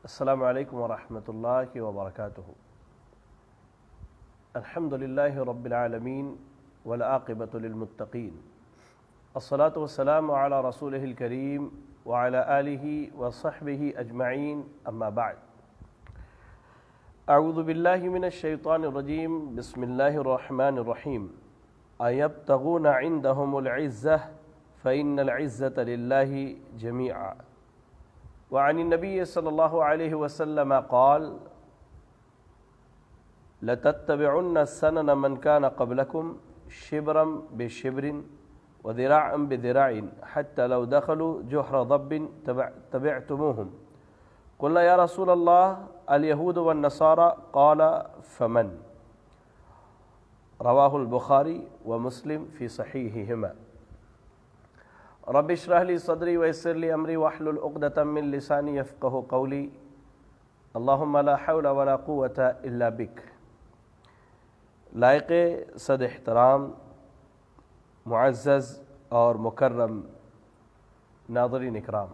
السلام علیکم ورحمۃ اللہ وبرکاتہ۔ الحمد للہ رب العالمین والعاقبۃ للمتقین، الصلاۃ والسلام علی رسولہ الکریم وعلی آلہ وصحبہ اجمعین، اما بعد۔ اعوذ باللہ من الشیطان الرجیم، بسم اللہ الرحمن الرحیم۔ ایبتغون عندہم العزہ فإن العزة للہ جميعا۔ وعن النبی صلی اللہ علیہ وسلم قال لتتبعن سنن من كان قبلكم شبرا بشبر وذراعا بذراع حتى لو دخلوا جحر ضب تبعتموهم۔ قلنا یا رسول اللہ اليہود والنصارى قال فمن؟ رواہ البخاری ومسلم فی صحیحہما۔ رب اشرح لی صدری ویسر لی امری واحلل عقدۃ من لسانی یفقہوا قولی، اللہم لا حول ولا قوۃ الا بک۔ لائق صد احترام معزز اور مکرم ناظرین اکرام،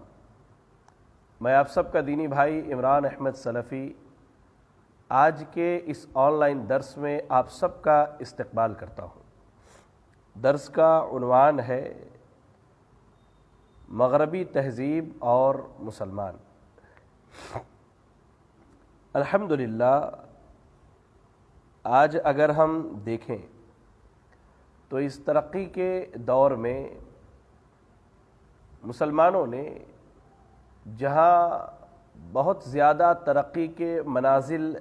میں آپ سب کا دینی بھائی عمران احمد سلفی آج کے اس آن لائن درس میں آپ سب کا استقبال کرتا ہوں۔ درس کا عنوان ہے مغربی تہذیب اور مسلمان۔ الحمدللہ آج اگر ہم دیکھیں تو اس ترقی کے دور میں مسلمانوں نے جہاں بہت زیادہ ترقی کے منازل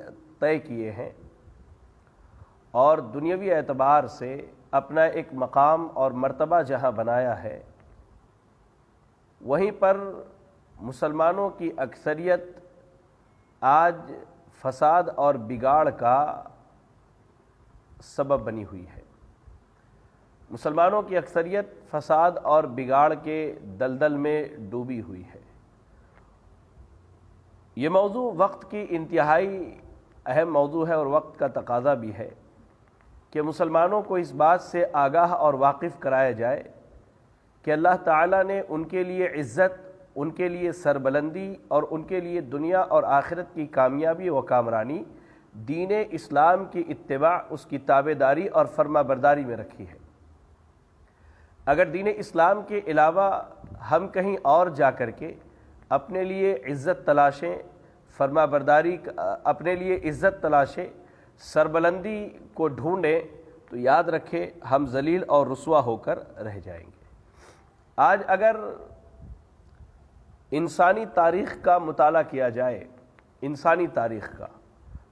طے کیے ہیں اور دنیاوی اعتبار سے اپنا ایک مقام اور مرتبہ جہاں بنایا ہے، وہیں پر مسلمانوں کی اکثریت آج فساد اور بگاڑ کا سبب بنی ہوئی ہے۔ مسلمانوں کی اکثریت فساد اور بگاڑ کے دلدل میں ڈوبی ہوئی ہے۔ یہ موضوع وقت کی انتہائی اہم موضوع ہے اور وقت کا تقاضا بھی ہے کہ مسلمانوں کو اس بات سے آگاہ اور واقف کرایا جائے کہ اللہ تعالیٰ نے ان کے لیے عزت، ان کے لیے سربلندی اور ان کے لیے دنیا اور آخرت کی کامیابی و کامرانی دین اسلام کی اتباع، اس کی تابعداری اور فرما برداری میں رکھی ہے۔ اگر دین اسلام کے علاوہ ہم کہیں اور جا کر کے اپنے لیے عزت تلاشیں، فرما برداری اپنے لیے عزت تلاشیں، سربلندی کو ڈھونڈیں، تو یاد رکھیں ہم ذلیل اور رسوا ہو کر رہ جائیں گے۔ آج اگر انسانی تاریخ کا مطالعہ کیا جائے، انسانی تاریخ کا،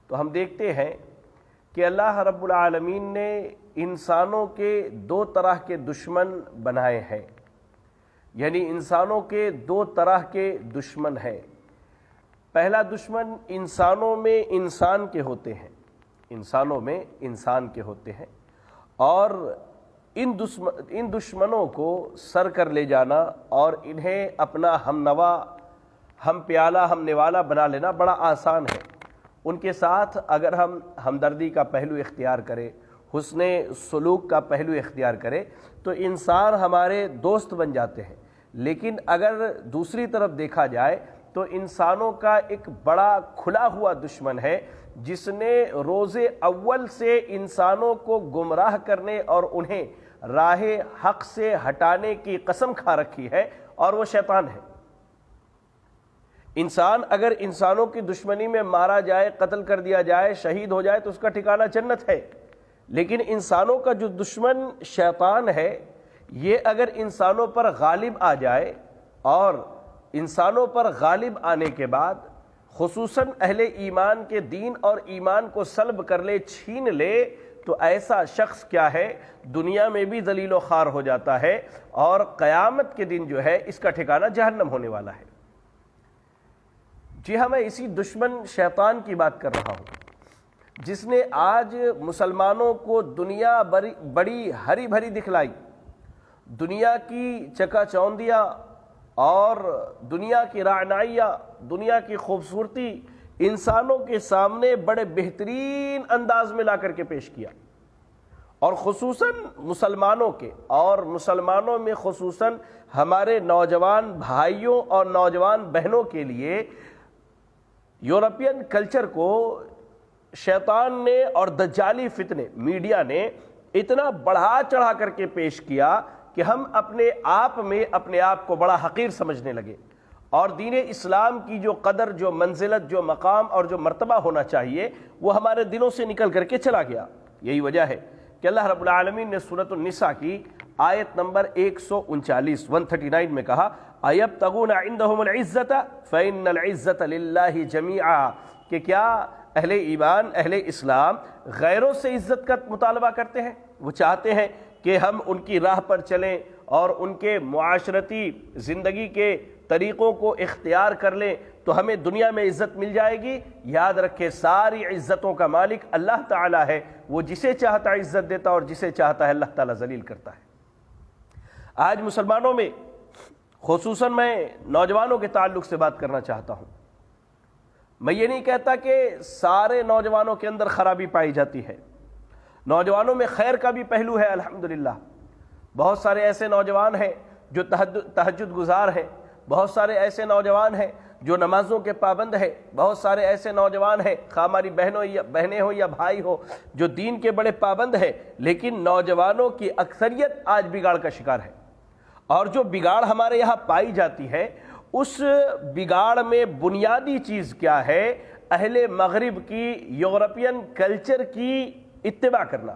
تو ہم دیکھتے ہیں کہ اللہ رب العالمین نے انسانوں کے دو طرح کے دشمن بنائے ہیں، یعنی انسانوں کے دو طرح کے دشمن ہیں۔ پہلا دشمن انسانوں میں انسان کے ہوتے ہیں، انسانوں میں انسان کے ہوتے ہیں، اور ان دشمنوں کو سر کر لے جانا اور انہیں اپنا ہم نوا، ہم پیالہ، ہم نوالا بنا لینا بڑا آسان ہے۔ ان کے ساتھ اگر ہم ہمدردی کا پہلو اختیار کریں، حسن سلوک کا پہلو اختیار کریں تو انسان ہمارے دوست بن جاتے ہیں۔ لیکن اگر دوسری طرف دیکھا جائے تو انسانوں کا ایک بڑا کھلا ہوا دشمن ہے جس نے روز اول سے انسانوں کو گمراہ کرنے اور انہیں راہ حق سے ہٹانے کی قسم کھا رکھی ہے، اور وہ شیطان ہے۔ انسان اگر انسانوں کی دشمنی میں مارا جائے، قتل کر دیا جائے، شہید ہو جائے تو اس کا ٹھکانہ جنت ہے، لیکن انسانوں کا جو دشمن شیطان ہے، یہ اگر انسانوں پر غالب آ جائے اور انسانوں پر غالب آنے کے بعد خصوصاً اہل ایمان کے دین اور ایمان کو سلب کر لے، چھین لے، تو ایسا شخص کیا ہے، دنیا میں بھی ذلیل و خوار ہو جاتا ہے اور قیامت کے دن جو ہے اس کا ٹھکانہ جہنم ہونے والا ہے۔ جی ہاں، میں اسی دشمن شیطان کی بات کر رہا ہوں جس نے آج مسلمانوں کو دنیا بڑی ہری بھری دکھلائی، دنیا کی چکا چوندیاں اور دنیا کی رعنائیاں، دنیا کی خوبصورتی انسانوں کے سامنے بڑے بہترین انداز میں لا کر کے پیش کیا، اور خصوصاً مسلمانوں کے، اور مسلمانوں میں خصوصاً ہمارے نوجوان بھائیوں اور نوجوان بہنوں کے لیے یورپین کلچر کو شیطان نے اور دجالی فتنے میڈیا نے اتنا بڑھا چڑھا کر کے پیش کیا کہ ہم اپنے آپ میں اپنے آپ کو بڑا حقیر سمجھنے لگے، اور دین اسلام کی جو قدر، جو منزلت، جو مقام اور جو مرتبہ ہونا چاہیے وہ ہمارے دلوں سے نکل کر کے چلا گیا۔ یہی وجہ ہے کہ اللہ رب العالمین نے سورۃ النساء کی آیت نمبر 139 میں کہا أَيَبْتَغُونَ عِنْدَهُمُ الْعِزَّةَ فَإِنَّ الْعِزَّةَ لِلَّهِ جَمِيعًا، کہ کیا اہل ایمان، اہل اسلام غیروں سے عزت کا مطالبہ کرتے ہیں؟ وہ چاہتے ہیں کہ ہم ان کی راہ پر چلیں اور ان کے معاشرتی زندگی کے طریقوں کو اختیار کر لیں تو ہمیں دنیا میں عزت مل جائے گی۔ یاد رکھے ساری عزتوں کا مالک اللہ تعالیٰ ہے، وہ جسے چاہتا ہے عزت دیتا اور جسے چاہتا ہے اللہ تعالیٰ ذلیل کرتا ہے۔ آج مسلمانوں میں خصوصاً میں نوجوانوں کے تعلق سے بات کرنا چاہتا ہوں۔ میں یہ نہیں کہتا کہ سارے نوجوانوں کے اندر خرابی پائی جاتی ہے، نوجوانوں میں خیر کا بھی پہلو ہے الحمدللہ۔ بہت سارے ایسے نوجوان ہیں جو تہجد گزار ہیں، بہت سارے ایسے نوجوان ہیں جو نمازوں کے پابند ہیں، بہت سارے ایسے نوجوان ہیں، خواہ ہماری بہنیں ہوں یا بھائی ہو، جو دین کے بڑے پابند ہیں، لیکن نوجوانوں کی اکثریت آج بگاڑ کا شکار ہے۔ اور جو بگاڑ ہمارے یہاں پائی جاتی ہے اس بگاڑ میں بنیادی چیز کیا ہے؟ اہل مغرب کی، یورپین کلچر کی اتباع کرنا۔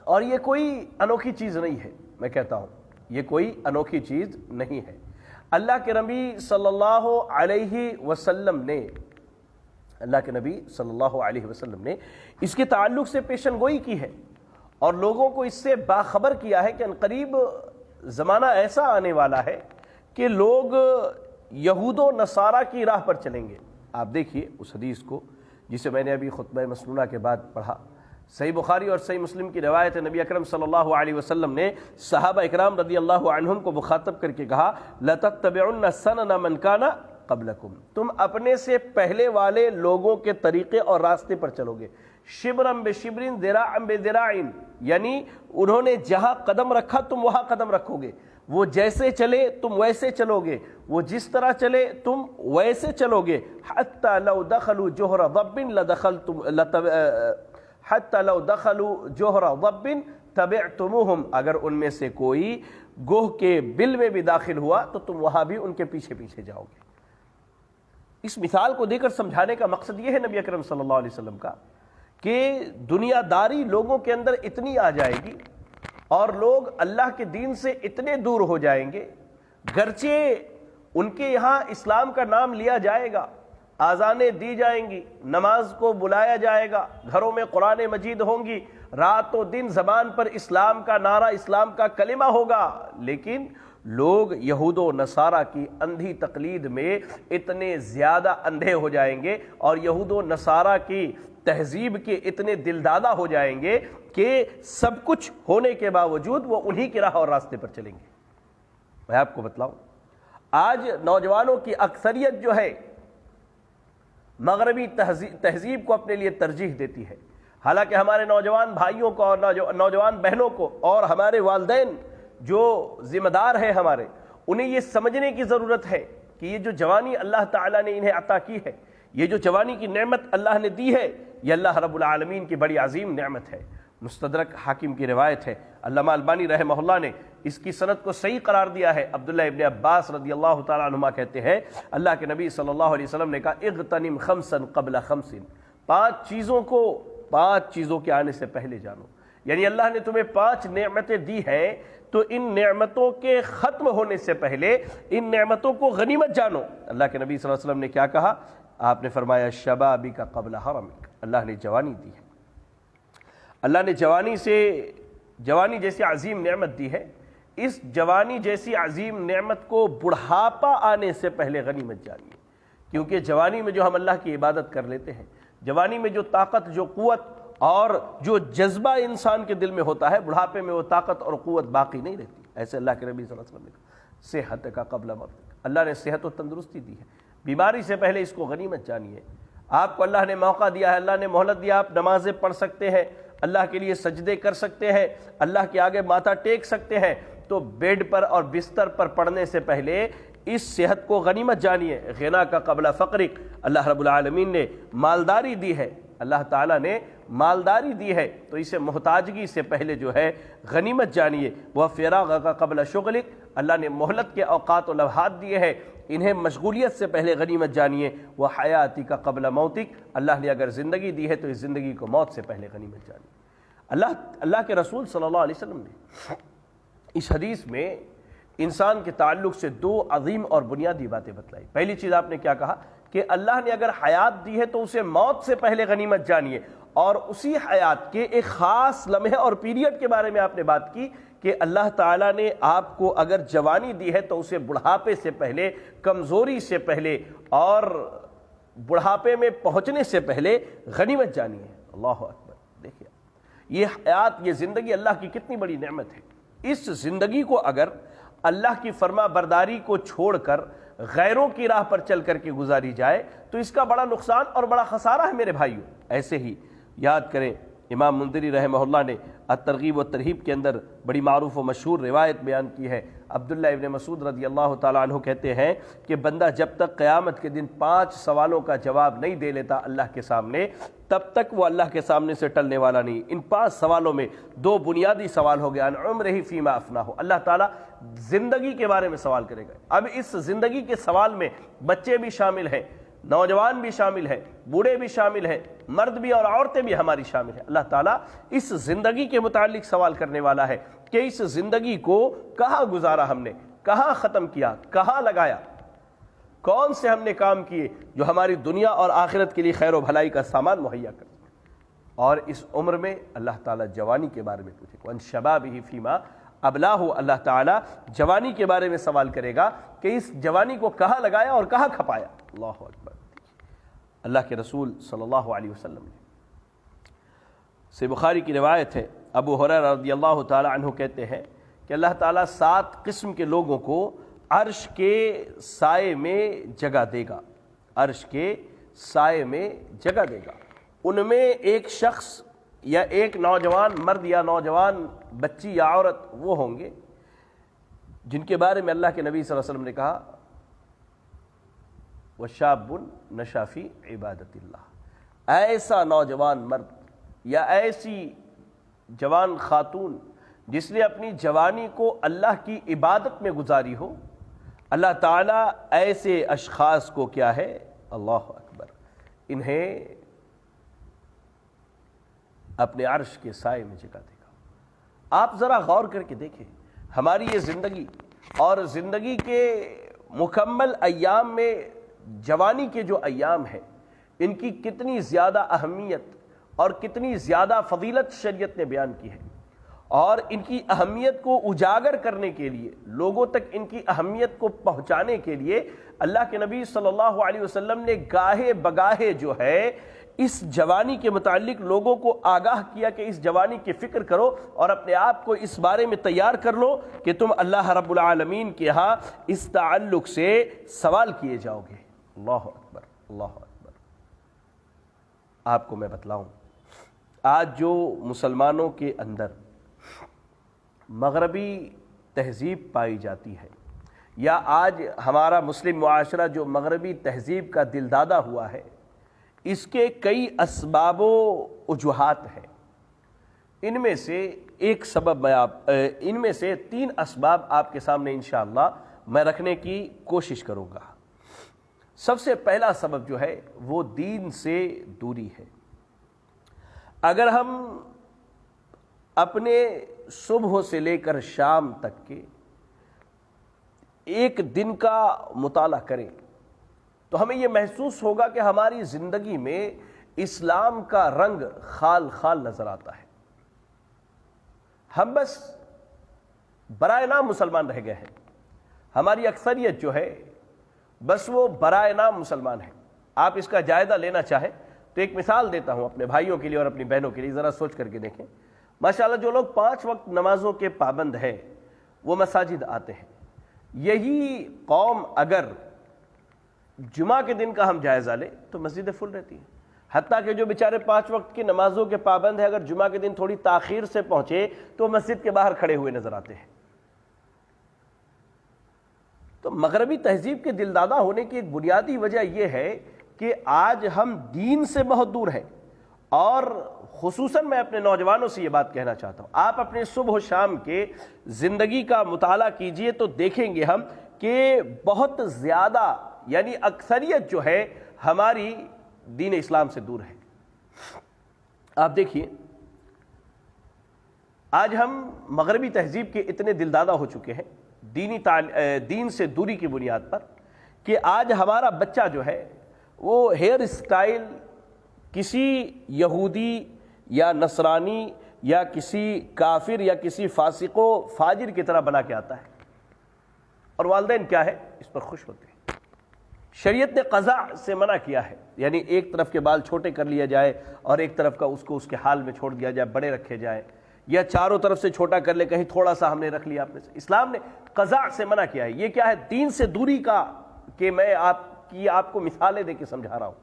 اور یہ کوئی انوکھی چیز نہیں ہے، میں کہتا ہوں یہ کوئی انوکھی چیز نہیں ہے۔ اللہ کے نبی صلی اللہ علیہ وسلم نے اس کے تعلق سے پیشن گوئی کی ہے اور لوگوں کو اس سے باخبر کیا ہے کہ عنقریب زمانہ ایسا آنے والا ہے کہ لوگ یہود و نصارہ کی راہ پر چلیں گے۔ آپ دیکھیے اس حدیث کو جسے میں نے ابھی خطبہ مسنونہ کے بعد پڑھا، صحیح بخاری اور صحیح مسلم کی روایت ہے، نبی اکرم صلی اللہ علیہ وسلم نے صحابہ اکرام رضی اللہ عنہم کو مخاطب کر کے کہا لَتَتَّبِعُنَّ سَنَنَ مَنْ كَانَ قَبْلَكُمْ، تم اپنے سے پہلے والے لوگوں کے طریقے اور راستے پر چلو گے۔ شبرم بشبرن ذراعم بذراعن، یعنی انہوں نے جہاں قدم رکھا تم وہاں قدم رکھو گے، وہ جیسے چلے تم ویسے چلو گے، وہ جس طرح چلے تم ویسے چلو گے۔ حتی لو دخلوا جوہر ضب تبعتموہم، اگر ان میں سے کوئی گوہ کے بل میں بھی داخل ہوا تو تم وہاں بھی ان کے پیچھے پیچھے جاؤ گے۔ اس مثال کو دے کر سمجھانے کا مقصد یہ ہے نبی اکرم صلی اللہ علیہ وسلم کا کہ دنیا داری لوگوں کے اندر اتنی آ جائے گی اور لوگ اللہ کے دین سے اتنے دور ہو جائیں گے، گرچہ ان کے یہاں اسلام کا نام لیا جائے گا، آذانیں دی جائیں گی، نماز کو بلایا جائے گا، گھروں میں قرآن مجید ہوں گی، رات و دن زبان پر اسلام کا نعرہ، اسلام کا کلمہ ہوگا، لیکن لوگ یہود و نصارہ کی اندھی تقلید میں اتنے زیادہ اندھے ہو جائیں گے اور یہود و نصارہ کی تہذیب کے اتنے دلدادہ ہو جائیں گے کہ سب کچھ ہونے کے باوجود وہ انہی کی راہ اور راستے پر چلیں گے۔ میں آپ کو بتلاؤں، آج نوجوانوں کی اکثریت جو ہے مغربی تہذیب کو اپنے لیے ترجیح دیتی ہے، حالانکہ ہمارے نوجوان بھائیوں کو اور نوجوان بہنوں کو اور ہمارے والدین جو ذمہ دار ہیں ہمارے، انہیں یہ سمجھنے کی ضرورت ہے کہ یہ جو جوانی اللہ تعالیٰ نے انہیں عطا کی ہے، یہ جو جوانی کی نعمت اللہ نے دی ہے، یہ اللہ رب العالمین کی بڑی عظیم نعمت ہے۔ مستدرک حاکم کی روایت ہے، علامہ البانی رحمہ اللہ نے اس کی سند کو صحیح قرار دیا ہے۔ عبداللہ ابن عباس رضی اللہ تعالیٰ عنہما کہتے ہیں اللہ کے نبی صلی اللہ علیہ وسلم نے کہا اغتنم خمسا قبل خمس، پانچ چیزوں کے آنے سے پہلے جانو، یعنی اللہ نے تمہیں 5 نعمتیں دی ہیں تو ان نعمتوں کے ختم ہونے سے پہلے ان نعمتوں کو غنیمت جانو۔ اللہ کے نبی صلی اللہ علیہ وسلم نے کیا کہا؟ آپ نے فرمایا شبابک قبل حرمک، اللہ نے جوانی دی ہے، اللہ نے جوانی جیسی عظیم نعمت دی ہے، اس جوانی جیسی عظیم نعمت کو بڑھاپا آنے سے پہلے غنیمت جانیے، کیونکہ جوانی میں جو ہم اللہ کی عبادت کر لیتے ہیں، جوانی میں جو طاقت، جو قوت اور جو جذبہ انسان کے دل میں ہوتا ہے، بڑھاپے میں وہ طاقت اور قوت باقی نہیں رہتی۔ ایسے اللہ کے نبی صلی اللہ علیہ وسلم نے کہا صحت کا قبل مرض، اللہ نے صحت و تندرستی دی ہے، بیماری سے پہلے اس کو غنیمت جانیے۔ آپ کو اللہ نے موقع دیا ہے، اللہ نے مہلت دیا، آپ نمازیں پڑھ سکتے ہیں، اللہ کے لیے سجدے کر سکتے ہیں، اللہ کے آگے ماتھا ٹیک سکتے ہیں، تو بیڈ پر اور بستر پر پڑھنے سے پہلے اس صحت کو غنیمت جانیے، غنا کا قبل فقرک، اللہ رب العالمین نے مالداری دی ہے، اللہ تعالیٰ نے مالداری دی ہے تو اسے محتاجگی سے پہلے جو ہے غنیمت جانیے۔ وہ فراغ کا قبل شغلک، اللہ نے مہلت کے اوقات و لمحات دیے ہیں، انہیں مشغولیت سے پہلے غنیمت جانیے۔ وہ حیاتی کا قبل موتک، اللہ نے اگر زندگی دی ہے تو اس زندگی کو موت سے پہلے غنیمت جانیے۔ اللہ کے رسول صلی اللہ علیہ وسلم نے اس حدیث میں انسان کے تعلق سے دو عظیم اور بنیادی باتیں بتلائی۔ پہلی چیز آپ نے کیا کہا کہ اللہ نے اگر حیات دی ہے تو اسے موت سے پہلے غنیمت جانیے، اور اسی حیات کے ایک خاص لمحے اور پیریڈ کے بارے میں آپ نے بات کی کہ اللہ تعالیٰ نے آپ کو اگر جوانی دی ہے تو اسے بڑھاپے سے پہلے، کمزوری سے پہلے اور بڑھاپے میں پہنچنے سے پہلے غنیمت جانی ہے۔ اللہ اکبر! دیکھیے یہ حیات، یہ زندگی اللہ کی کتنی بڑی نعمت ہے۔ اس زندگی کو اگر اللہ کی فرما برداری کو چھوڑ کر غیروں کی راہ پر چل کر کے گزاری جائے تو اس کا بڑا نقصان اور بڑا خسارہ ہے میرے بھائیوں۔ ایسے ہی یاد کریں امام منذری رحمہ اللہ نے الترغیب و ترہیب کے اندر بڑی معروف و مشہور روایت بیان کی ہے۔ عبداللہ ابن مسعود رضی اللہ تعالیٰ عنہ کہتے ہیں کہ بندہ جب تک قیامت کے دن 5 سوالوں کا جواب نہیں دے لیتا اللہ کے سامنے، تب تک وہ اللہ کے سامنے سے ٹلنے والا نہیں۔ ان 5 سوالوں میں 2 بنیادی سوال ہو گیا، عن عمرہ فیما افناہ، اللہ تعالیٰ زندگی کے بارے میں سوال کرے گا۔ اب اس زندگی کے سوال میں بچے بھی شامل ہیں، نوجوان بھی شامل ہیں، بوڑھے بھی شامل ہیں، مرد بھی اور عورتیں بھی ہماری شامل ہیں۔ اللہ تعالیٰ اس زندگی کے متعلق سوال کرنے والا ہے کہ اس زندگی کو کہاں گزارا ہم نے، کہاں ختم کیا، کہاں لگایا، کون سے ہم نے کام کیے جو ہماری دنیا اور آخرت کے لیے خیر و بھلائی کا سامان مہیا کر۔ اور اس عمر میں اللہ تعالیٰ جوانی کے بارے میں پوچھے، وَأَنْ شَبَابِهِ فِيمَا أَبْلَاهُ، اللہ تعالیٰ جوانی کے بارے میں سوال کرے گا کہ اس جوانی کو کہاں لگایا اور کہاں کھپایا۔ اللہ اکبر! اللہ کے رسول صلی اللہ علیہ وسلم سے بخاری کی روایت ہے، ابو ہریرہ رضی اللہ تعالی عنہ کہتے ہیں کہ اللہ تعالیٰ 7 قسم کے لوگوں کو عرش کے سائے میں جگہ دے گا، عرش کے سائے میں جگہ دے گا۔ ان میں ایک شخص یا ایک نوجوان مرد یا نوجوان بچی یا عورت وہ ہوں گے جن کے بارے میں اللہ کے نبی صلی اللہ علیہ وسلم نے کہا وَشَابٌ نَشَأَ فِي عِبَادَةِ اللَّهِ، ایسا نوجوان مرد یا ایسی جوان خاتون جس نے اپنی جوانی کو اللہ کی عبادت میں گزاری ہو، اللہ تعالیٰ ایسے اشخاص کو کیا ہے، اللہ اکبر، انہیں اپنے عرش کے سائے میں جگہ دے گا۔ آپ ذرا غور کر کے دیکھیں ہماری یہ زندگی اور زندگی کے مکمل ایام میں جوانی کے جو ایام ہیں ان کی کتنی زیادہ اہمیت اور کتنی زیادہ فضیلت شریعت نے بیان کی ہے، اور ان کی اہمیت کو اجاگر کرنے کے لیے، لوگوں تک ان کی اہمیت کو پہنچانے کے لیے اللہ کے نبی صلی اللہ علیہ وسلم نے گاہے بگاہے جو ہے اس جوانی کے متعلق لوگوں کو آگاہ کیا کہ اس جوانی کی فکر کرو اور اپنے آپ کو اس بارے میں تیار کر لو کہ تم اللہ رب العالمین کے ہاں اس تعلق سے سوال کیے جاؤ گے۔ اللہ اکبر! اللہ اکبر! آپ کو میں بتلاؤں، آج جو مسلمانوں کے اندر مغربی تہذیب پائی جاتی ہے، یا آج ہمارا مسلم معاشرہ جو مغربی تہذیب کا دلدادہ ہوا ہے، اس کے کئی اسباب و وجوہات ہیں۔ ان میں سے ایک سبب ان میں سے 3 اسباب آپ کے سامنے انشاءاللہ میں رکھنے کی کوشش کروں گا۔ سب سے پہلا سبب جو ہے وہ دین سے دوری ہے۔ اگر ہم اپنے صبح سے لے کر شام تک کے ایک دن کا مطالعہ کریں تو ہمیں یہ محسوس ہوگا کہ ہماری زندگی میں اسلام کا رنگ خال خال نظر آتا ہے۔ ہم بس برائے نام مسلمان رہ گئے ہیں، ہماری اکثریت جو ہے بس وہ برائے نام مسلمان ہے۔ آپ اس کا جائزہ لینا چاہیں تو ایک مثال دیتا ہوں اپنے بھائیوں کے لیے اور اپنی بہنوں کے لیے، ذرا سوچ کر کے دیکھیں۔ ماشاءاللہ جو لوگ 5 وقت نمازوں کے پابند ہیں وہ مساجد آتے ہیں، یہی قوم اگر جمعہ کے دن کا ہم جائزہ لیں تو مسجدیں فل رہتی ہیں، حتیٰ کہ جو بیچارے 5 وقت کی نمازوں کے پابند ہیں اگر جمعہ کے دن تھوڑی تاخیر سے پہنچے تو مسجد کے باہر کھڑے ہوئے نظر آتے ہیں۔ تو مغربی تہذیب کے دلدادہ ہونے کی ایک بنیادی وجہ یہ ہے کہ آج ہم دین سے بہت دور ہیں، اور خصوصاً میں اپنے نوجوانوں سے یہ بات کہنا چاہتا ہوں، آپ اپنے صبح و شام کے زندگی کا مطالعہ کیجئے تو دیکھیں گے ہم کہ بہت زیادہ یعنی اکثریت جو ہے ہماری دین اسلام سے دور ہے۔ آپ دیکھیے آج ہم مغربی تہذیب کے اتنے دلدادہ ہو چکے ہیں دین سے دوری کی بنیاد پر کہ آج ہمارا بچہ جو ہے وہ ہیئر اسٹائل کسی یہودی یا نصرانی یا کسی کافر یا کسی فاسق و فاجر کی طرح بنا کے آتا ہے، اور والدین کیا ہے اس پر خوش ہوتے ہیں۔ شریعت نے قضاء سے منع کیا ہے، یعنی ایک طرف کے بال چھوٹے کر لیا جائے اور ایک طرف کا اس کو اس کے حال میں چھوڑ دیا جائے، بڑے رکھے جائے، یا چاروں طرف سے چھوٹا کر لے، کہیں تھوڑا سا ہم نے رکھ لیا اپنے سے۔ اسلام نے قضاء سے منع کیا ہے۔ یہ کیا ہے؟ دین سے دوری کا، کہ میں آپ کو مثالیں دے کے سمجھا رہا ہوں۔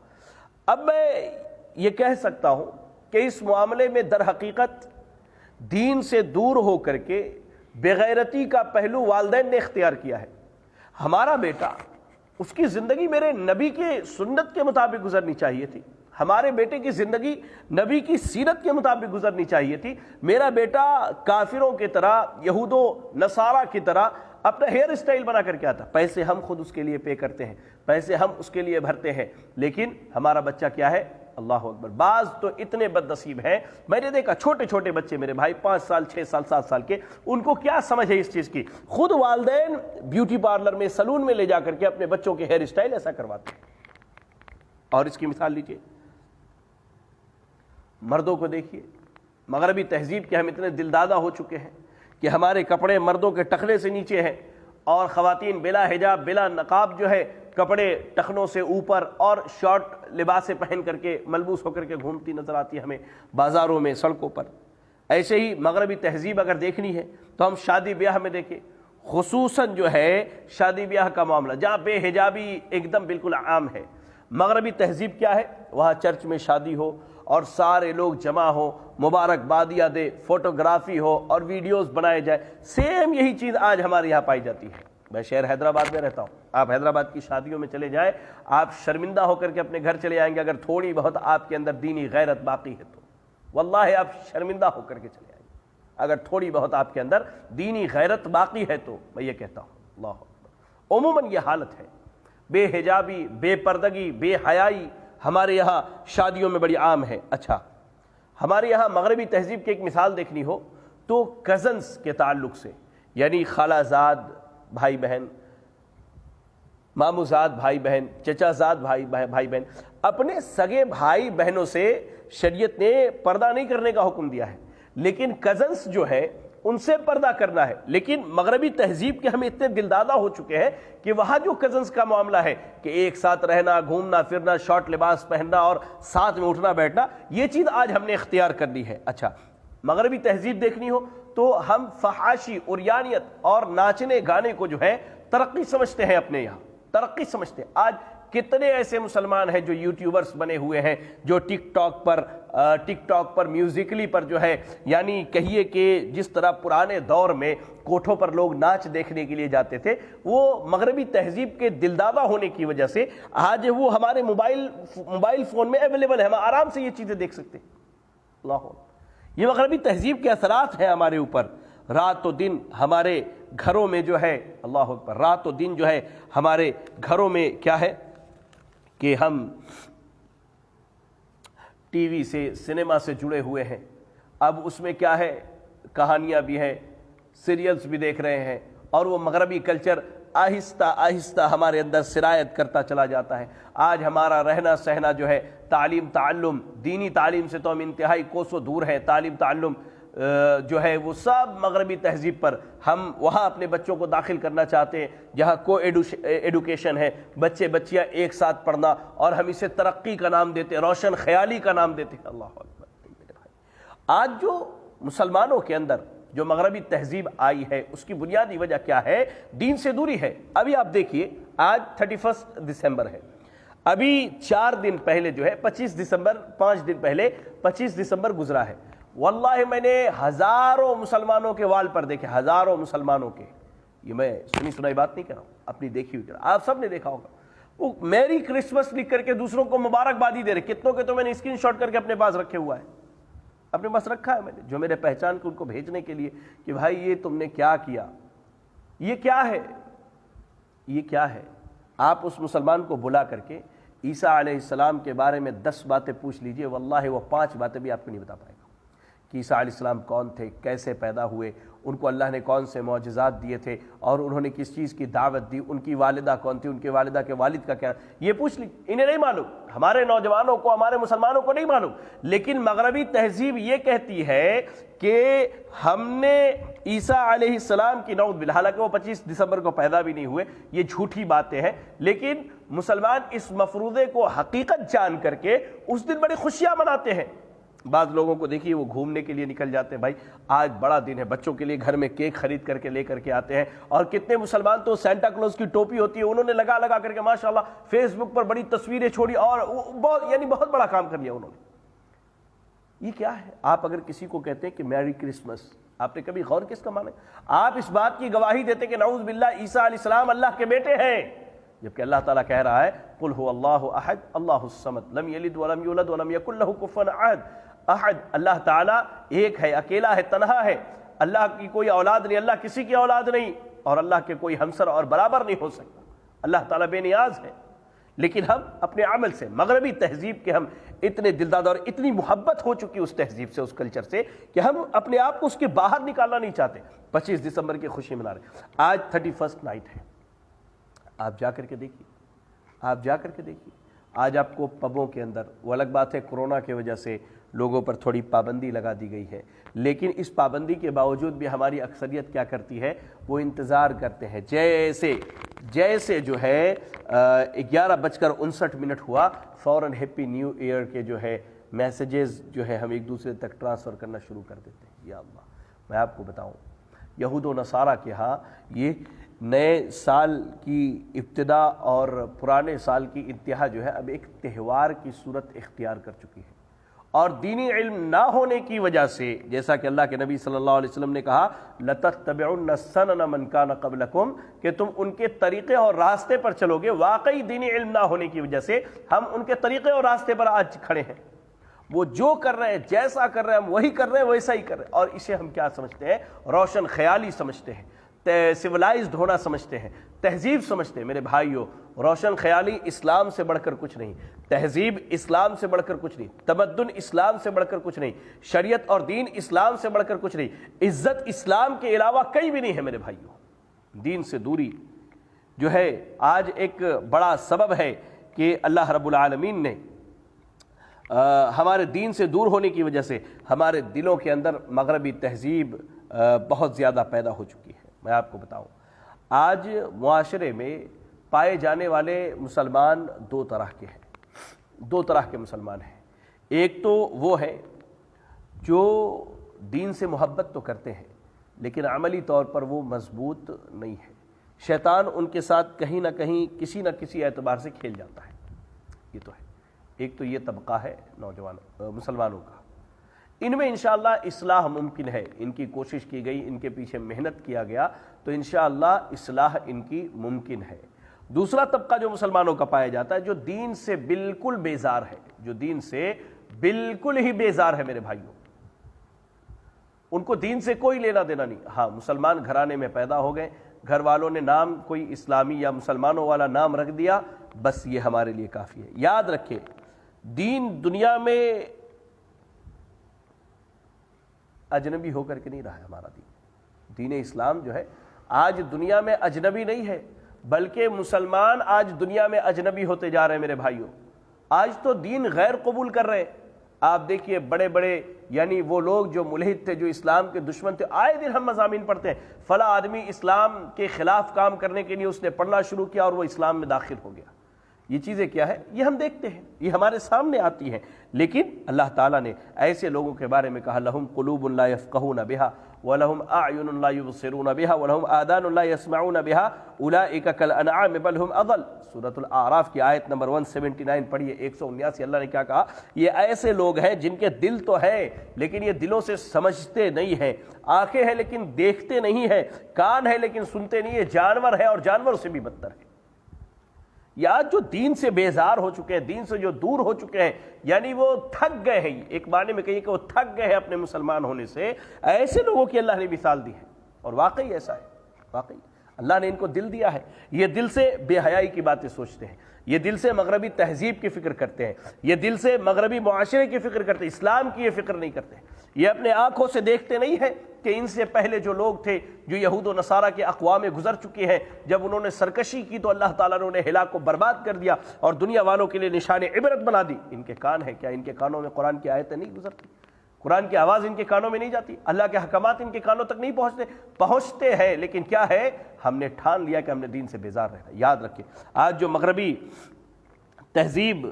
اب میں یہ کہہ سکتا ہوں کہ اس معاملے میں در حقیقت دین سے دور ہو کر کے بغیرتی کا پہلو والدین نے اختیار کیا ہے۔ ہمارا بیٹا، اس کی زندگی میرے نبی کے سنت کے مطابق گزرنی چاہیے تھی، ہمارے بیٹے کی زندگی نبی کی سیرت کے مطابق گزرنی چاہیے تھی۔ میرا بیٹا کافروں کی طرح، یہود و نصارہ کی طرح اپنا ہیئر اسٹائل بنا کر کے آتا، پیسے ہم خود اس کے لیے پے کرتے ہیں، پیسے ہم اس کے لیے بھرتے ہیں، لیکن ہمارا بچہ کیا ہے؟ اللہ اکبر۔ بعض تو اتنے بد نصیب ہیں، میں نے دیکھا چھوٹے چھوٹے بچے میرے بھائی 5 سال 6 سال 7 سال کے، ان کو کیا سمجھ ہے اس چیز کی، خود والدین بیوٹی پارلر میں، سلون میں لے جا کر کے اپنے بچوں کے ہیئر اسٹائل ایسا کرواتے ہیں۔ اور اس کی مثال لیجیے، مردوں کو دیکھیے، مغربی تہذیب کے ہم اتنے دلدادہ ہو چکے ہیں کہ ہمارے کپڑے مردوں کے ٹخنے سے نیچے ہیں، اور خواتین بلا حجاب بلا نقاب جو ہے کپڑے ٹخنوں سے اوپر اور شارٹ لباسیں پہن کر کے ملبوس ہو کر کے گھومتی نظر آتی ہے ہمیں بازاروں میں، سڑکوں پر۔ ایسے ہی مغربی تہذیب اگر دیکھنی ہے تو ہم شادی بیاہ میں دیکھیں، خصوصاً جو ہے شادی بیاہ کا معاملہ جہاں بے حجابی ایک دم بالکل عام ہے، مغربی تہذیب کیا ہے؟ وہاں چرچ میں شادی ہو اور سارے لوگ جمع ہو، مبارکبادیاں دے، فوٹوگرافی ہو اور ویڈیوز بنائے جائے۔ سیم یہی چیز آج ہمارے یہاں پائی جاتی ہے۔ میں شہر حیدرآباد میں رہتا ہوں، آپ حیدرآباد کی شادیوں میں چلے جائیں، آپ شرمندہ ہو کر کے اپنے گھر چلے آئیں گے اگر تھوڑی بہت آپ کے اندر دینی غیرت باقی ہے تو، واللہ آپ شرمندہ ہو کر کے چلے آئیں گے اگر تھوڑی بہت آپ کے اندر دینی غیرت باقی ہے تو، میں یہ کہتا ہوں۔ اللہ اکبر۔ عموماً یہ حالت ہے، بے حجابی، بے پردگی، بے حیائی ہمارے یہاں شادیوں میں بڑی عام ہے۔ اچھا، ہمارے یہاں مغربی تہذیب کی ایک مثال دیکھنی ہو تو کزنز کے تعلق سے، یعنی خالہ زاد بھائی بہن، ماموں زاد بھائی بہن، چچا زاد بھائی بہن، اپنے سگے بھائی بہنوں سے شریعت نے پردہ نہیں کرنے کا حکم دیا ہے، لیکن کزنز جو ہے ان سے پردہ کرنا ہے۔ لیکن مغربی تہذیب کے ہم اتنے دلدادہ ہو چکے ہیں کہ وہاں جو کزنز کا معاملہ ہے کہ ایک ساتھ رہنا، گھومنا پھرنا، شارٹ لباس پہننا اور ساتھ میں اٹھنا بیٹھنا، یہ چیز آج ہم نے اختیار کر لی ہے۔ اچھا، مغربی تہذیب دیکھنی ہو تو ہم فحاشی، عریانیت اور ناچنے گانے کو جو ہے ترقی سمجھتے ہیں، اپنے یہاں ترقی سمجھتے ہیں۔ آج کتنے ایسے مسلمان ہیں جو یوٹیوبرز بنے ہوئے ہیں، جو ٹک ٹاک پر میوزیکلی پر جو ہے، یعنی کہیے کہ جس طرح پرانے دور میں کوٹھوں پر لوگ ناچ دیکھنے کے لیے جاتے تھے، وہ مغربی تہذیب کے دلدادہ ہونے کی وجہ سے آج وہ ہمارے موبائل فون میں اویلیبل ہے، ہم آرام سے یہ چیزیں دیکھ سکتے ہیں۔ اللہ، یہ مغربی تہذیب کے اثرات ہیں ہمارے اوپر۔ رات و دن ہمارے گھروں میں جو ہے، اللہ اکبر، رات و دن جو ہے ہمارے گھروں میں کیا ہے کہ ہم ٹی وی سے، سنیما سے جڑے ہوئے ہیں۔ اب اس میں کیا ہے، کہانیاں بھی ہیں، سیریلز بھی دیکھ رہے ہیں، اور وہ مغربی کلچر آہستہ آہستہ ہمارے اندر سرایت کرتا چلا جاتا ہے۔ آج ہمارا رہنا سہنا جو ہے، تعلیم، دینی تعلیم سے تو ہم انتہائی کوسوں دور ہیں۔ تعلیم جو ہے وہ سب مغربی تہذیب پر، ہم وہاں اپنے بچوں کو داخل کرنا چاہتے ہیں جہاں کو ایڈوکیشن ہے، بچے بچیاں ایک ساتھ پڑھنا، اور ہم اسے ترقی کا نام دیتے ہیں، روشن خیالی کا نام دیتے ہیں۔ اللہ اکبر۔ آج جو مسلمانوں کے اندر جو مغربی تہذیب آئی ہے، اس کی بنیادی وجہ کیا ہے؟ دین سے دوری ہے۔ ابھی آپ دیکھیے، آج 31 دسمبر ہے، ابھی 4 دن پہلے جو ہے 25 دسمبر، 5 دن پہلے 25 دسمبر گزرا ہے۔ واللہ میں نے ہزاروں مسلمانوں کے وال پر دیکھے، ہزاروں مسلمانوں کے یہ میں سنی سنائی بات نہیں کر رہا ہوں، اپنی دیکھی ہوئی کر رہا ہوں. آپ سب نے دیکھا ہوگا وہ میری کرسمس لکھ کر کے دوسروں کو مبارکبادی دے رہے. کتنوں کے تو میں نے اسکرین شاٹ کر کے اپنے پاس رکھے ہوا ہے، اپنے پاس رکھا ہے میں نے، جو میرے پہچان کے ان کو بھیجنے کے لیے کہ بھائی یہ تم نے کیا کیا، یہ کیا ہے، یہ کیا ہے. آپ اس مسلمان کو بلا کر کے عیسیٰ علیہ السلام کے بارے میں 10 باتیں پوچھ لیجئے، واللہ وہ 5 باتیں بھی آپ کو نہیں بتا پائے گا کہ عیسیٰ علیہ السلام کون تھے، کیسے پیدا ہوئے، ان کو اللہ نے کون سے معجزات دیے تھے، اور انہوں نے کس چیز کی دعوت دی، ان کی والدہ کون تھی، ان کی والدہ کے والد کا کیا، یہ پوچھ لی. انہیں نہیں معلوم، ہمارے نوجوانوں کو، ہمارے مسلمانوں کو نہیں معلوم. لیکن مغربی تہذیب یہ کہتی ہے کہ ہم نے عیسیٰ علیہ السلام کی نعوذ باللہ، حالانکہ وہ 25 دسمبر کو پیدا بھی نہیں ہوئے، یہ جھوٹی باتیں ہیں، لیکن مسلمان اس مفروضے کو حقیقت جان کر کے اس دن بڑی خوشیاں مناتے ہیں. بعض لوگوں کو دیکھیے وہ گھومنے کے لیے نکل جاتے ہیں، بھائی آج بڑا دن ہے، بچوں کے لیے گھر میں کیک خرید کر کے لے کر کے آتے ہیں. اور کتنے مسلمان تو سینٹا کلوز کی ٹوپی ہوتی ہے انہوں نے لگا کر کے ماشاءاللہ فیس بک پر بڑی تصویریں چھوڑی، اور بہت بڑا کام کر لیا انہوں نے. یہ کیا ہے؟ آپ اگر کسی کو کہتے ہیں کہ میری کرسمس، آپ نے کبھی غور کس کا مانا ہے؟ آپ اس بات کی گواہی دیتے کہ نعوذ باللہ عیسیٰ علیہ السلام اللہ کے بیٹے ہیں، جبکہ اللہ تعالیٰ کہہ رہا ہے قل هو اللہ احد اللہ الصمد لم یلد ولم یولد ولم یکن له کفوا احد. احد اللہ تعالیٰ ایک ہے، اکیلا ہے، تنہا ہے، اللہ کی کوئی اولاد نہیں، اللہ کسی کی اولاد نہیں، اور اللہ کے کوئی ہمسر اور برابر نہیں ہو سکتا. اللہ تعالیٰ بے نیاز ہے. لیکن ہم اپنے عمل سے، مغربی تہذیب کے ہم اتنے دلداد اور اتنی محبت ہو چکی اس تہذیب سے، اس کلچر سے، کہ ہم اپنے آپ کو اس کے باہر نکالنا نہیں چاہتے. 25 دسمبر کی خوشی منا رہے، آج 31 نائٹ ہے. آپ جا کر کے دیکھیے، آپ جا کر کے دیکھیے، آج آپ کو پبوں کے اندر، وہ الگ بات ہے کورونا کی وجہ سے لوگوں پر تھوڑی پابندی لگا دی گئی ہے، لیکن اس پابندی کے باوجود بھی ہماری اکثریت کیا کرتی ہے، وہ انتظار کرتے ہیں. جیسے جو ہے 11:59 ہوا، فوراً ہیپی نیو ایئر کے جو ہے میسیجز جو ہے ہم ایک دوسرے تک ٹرانسفر کرنا شروع کر دیتے ہیں. یا اللہ، میں آپ کو بتاؤں، یہود و نصارہ کے ہاں یہ نئے سال کی ابتدا اور پرانے سال کی انتہا جو ہے اب ایک تہوار کی صورت اختیار کر چکی ہے. اور دینی علم نہ ہونے کی وجہ سے، جیسا کہ اللہ کے نبی صلی اللہ علیہ وسلم نے کہا لَتَتَّبِعُنَّ سَنَنَ مَنْ كَانَ قَبْلَكُمْ، کہ تم ان کے طریقے اور راستے پر چلو گے. واقعی دینی علم نہ ہونے کی وجہ سے ہم ان کے طریقے اور راستے پر آج کھڑے ہیں. وہ جو کر رہے ہیں، جیسا کر رہے ہیں، ہم وہی کر رہے ہیں، ویسا ہی کر رہے ہیں. اور اسے ہم کیا سمجھتے ہیں؟ روشن خیالی سمجھتے ہیں، سویلائزڈ ہونا سمجھتے ہیں، تہذیب سمجھتے ہیں. میرے بھائیو، روشن خیالی اسلام سے بڑھ کر کچھ نہیں، تہذیب اسلام سے بڑھ کر کچھ نہیں، تمدن اسلام سے بڑھ کر کچھ نہیں، شریعت اور دین اسلام سے بڑھ کر کچھ نہیں، عزت اسلام کے علاوہ کہیں بھی نہیں ہے. میرے بھائیو، دین سے دوری جو ہے آج ایک بڑا سبب ہے کہ اللہ رب العالمین نے ہمارے دین سے دور ہونے کی وجہ سے ہمارے دلوں کے اندر مغربی تہذیب بہت زیادہ پیدا ہو چکی ہے. میں آپ کو بتاؤں، آج معاشرے میں پائے جانے والے مسلمان 2 طرح کے ہیں، 2 طرح کے مسلمان ہیں. ایک تو وہ ہے جو دین سے محبت تو کرتے ہیں لیکن عملی طور پر وہ مضبوط نہیں ہے. شیطان ان کے ساتھ کہیں نہ کہیں کسی نہ کسی اعتبار سے کھیل جاتا ہے. یہ تو ہے. ایک تو یہ طبقہ ہے نوجوانوں مسلمانوں کا، ان میں انشاءاللہ اصلاح ممکن ہے. ان کی کوشش کی گئی، ان کے پیچھے محنت کیا گیا تو انشاءاللہ اصلاح ان کی ممکن ہے. دوسرا طبقہ جو مسلمانوں کا پایا جاتا ہے جو دین سے بالکل بیزار ہے، جو دین سے بالکل ہی بیزار ہے. میرے بھائیوں، ان کو دین سے کوئی لینا دینا نہیں. ہاں، مسلمان گھرانے میں پیدا ہو گئے، گھر والوں نے نام کوئی اسلامی یا مسلمانوں والا نام رکھ دیا، بس یہ ہمارے لیے کافی ہے. یاد رکھیں، دین دنیا میں اجنبی ہو کر کے نہیں رہا ہے. ہمارا دین اسلام جو ہے آج دنیا میں اجنبی نہیں ہے، بلکہ مسلمان آج دنیا میں اجنبی ہوتے جا رہے ہیں. میرے بھائیوں، آج تو دین غیر قبول کر رہے ہیں. آپ دیکھیے بڑے بڑے یعنی وہ لوگ جو ملحد تھے، جو اسلام کے دشمن تھے، آئے دن ہم مضامین پڑھتے ہیں فلاں آدمی اسلام کے خلاف کام کرنے کے لیے اس نے پڑھنا شروع کیا اور وہ اسلام میں داخل ہو گیا. یہ چیزیں کیا ہے؟ یہ ہم دیکھتے ہیں، یہ ہمارے سامنے آتی ہیں. لیکن اللہ تعالیٰ نے ایسے لوگوں کے بارے میں کہا لہم قلوب لا یفقہون بہا وَلَهُمْ أَعْيُنٌ لَا يُبْصِرُونَ بِهَا وَلَهُمْ آذَانٌ لَا يَسْمَعُونَ بِهَا أُولَئِكَ كَالْأَنْعَامِ بَلْ هُمْ أَضَلُّ۔ سورۃ الاعراف کی آیت نمبر 179 پڑھیے، 179۔ اللہ نے کیا کہا؟ یہ ایسے لوگ ہیں جن کے دل تو ہے لیکن یہ دلوں سے سمجھتے نہیں ہیں، آنکھیں ہیں لیکن دیکھتے نہیں ہیں، کان ہے لیکن سنتے نہیں ہیں، جانور ہے اور جانوروں سے بھی بدتر ہے۔ یا جو دین سے بیزار ہو چکے ہیں، دین سے جو دور ہو چکے ہیں، یعنی وہ تھک گئے ہیں، ایک معنی میں کہیے کہ وہ تھک گئے ہیں اپنے مسلمان ہونے سے، ایسے لوگوں کی اللہ نے مثال دی ہے۔ اور واقعی ایسا ہے، واقعی اللہ نے ان کو دل دیا ہے، یہ دل سے بے حیائی کی باتیں سوچتے ہیں، یہ دل سے مغربی تہذیب کی فکر کرتے ہیں، یہ دل سے مغربی معاشرے کی فکر کرتے ہیں، اسلام کی یہ فکر نہیں کرتے۔ یہ اپنے آنکھوں سے دیکھتے نہیں ہیں کہ ان سے پہلے جو لوگ تھے، جو یہود و نصارہ کے اقوام گزر چکی ہیں، جب انہوں نے سرکشی کی تو اللہ تعالیٰ نے انہیں ہلاک کو برباد کر دیا اور دنیا والوں کے لیے نشان عبرت بنا دی۔ ان کے کان ہیں، کیا ان کے کانوں میں قرآن کی آیتیں نہیں گزرتی؟ قرآن کی آواز ان کے کانوں میں نہیں جاتی؟ اللہ کے احکامات ان کے کانوں تک نہیں پہنچتے ہیں، لیکن کیا ہے؟ ہم نے ٹھان لیا کہ ہم نے دین سے بیزار رہنا۔ یاد رکھیں، آج جو مغربی تہذیب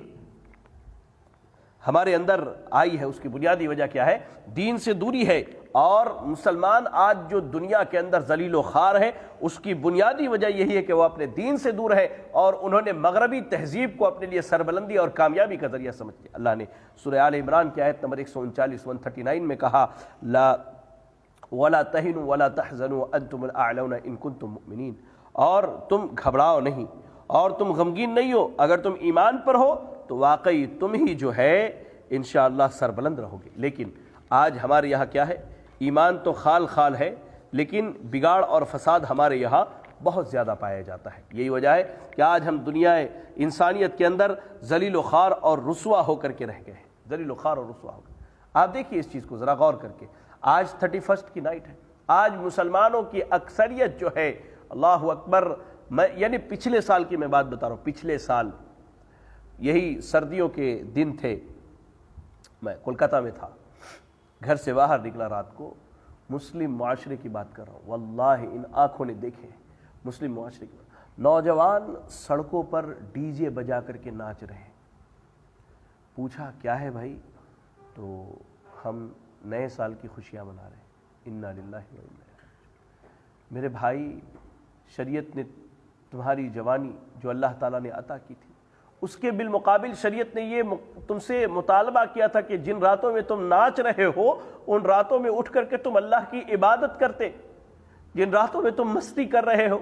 ہمارے اندر آئی ہے اس کی بنیادی وجہ کیا ہے؟ دین سے دوری ہے۔ اور مسلمان آج جو دنیا کے اندر ذلیل و خوار ہے، اس کی بنیادی وجہ یہی ہے کہ وہ اپنے دین سے دور ہے اور انہوں نے مغربی تہذیب کو اپنے لیے سربلندی اور کامیابی کا ذریعہ سمجھ لیا۔ اللہ نے سورہ آل عمران کی آیت نمبر 139 میں کہا، لا ولا تہنوا ولا تحزنوا انتم الاعلون ان کنتم مؤمنین، اور تم گھبراؤ نہیں اور تم غمگین نہیں ہو، اگر تم ایمان پر ہو تو واقعی تم ہی جو ہے انشاءاللہ سربلند رہو گے۔ لیکن آج ہمارے یہاں کیا ہے؟ ایمان تو خال خال ہے، لیکن بگاڑ اور فساد ہمارے یہاں بہت زیادہ پایا جاتا ہے۔ یہی وجہ ہے کہ آج ہم دنیا انسانیت کے اندر ذلیل و خوار اور رسوا ہو کر کے رہ گئے ہیں، ذلیل و خوار اور رسوا ہو گئے۔ آپ دیکھیے اس چیز کو ذرا غور کر کے، آج 31 کی نائٹ ہے، آج مسلمانوں کی اکثریت جو ہے، اللہ اکبر، یعنی پچھلے سال کی میں بات بتا رہا ہوں، پچھلے سال یہی سردیوں کے دن تھے، میں کولکاتہ میں تھا، گھر سے باہر نکلا رات کو، مسلم معاشرے کی بات کر رہا ہوں، واللہ ان آنکھوں نے دیکھے مسلم معاشرے کی بات، نوجوان سڑکوں پر ڈی جے بجا کر کے ناچ رہے ہیں۔ پوچھا کیا ہے بھائی؟ تو ہم نئے سال کی خوشیاں منا رہے ہیں۔ انا للہ و انا الیہ راجعون۔ میرے بھائی، شریعت نے تمہاری جوانی جو اللہ تعالیٰ نے عطا کی تھی، اس کے بالمقابل شریعت نے یہ تم سے مطالبہ کیا تھا کہ جن راتوں میں تم ناچ رہے ہو، ان راتوں میں اٹھ کر کے تم اللہ کی عبادت کرتے۔ جن راتوں میں تم مستی کر رہے ہو،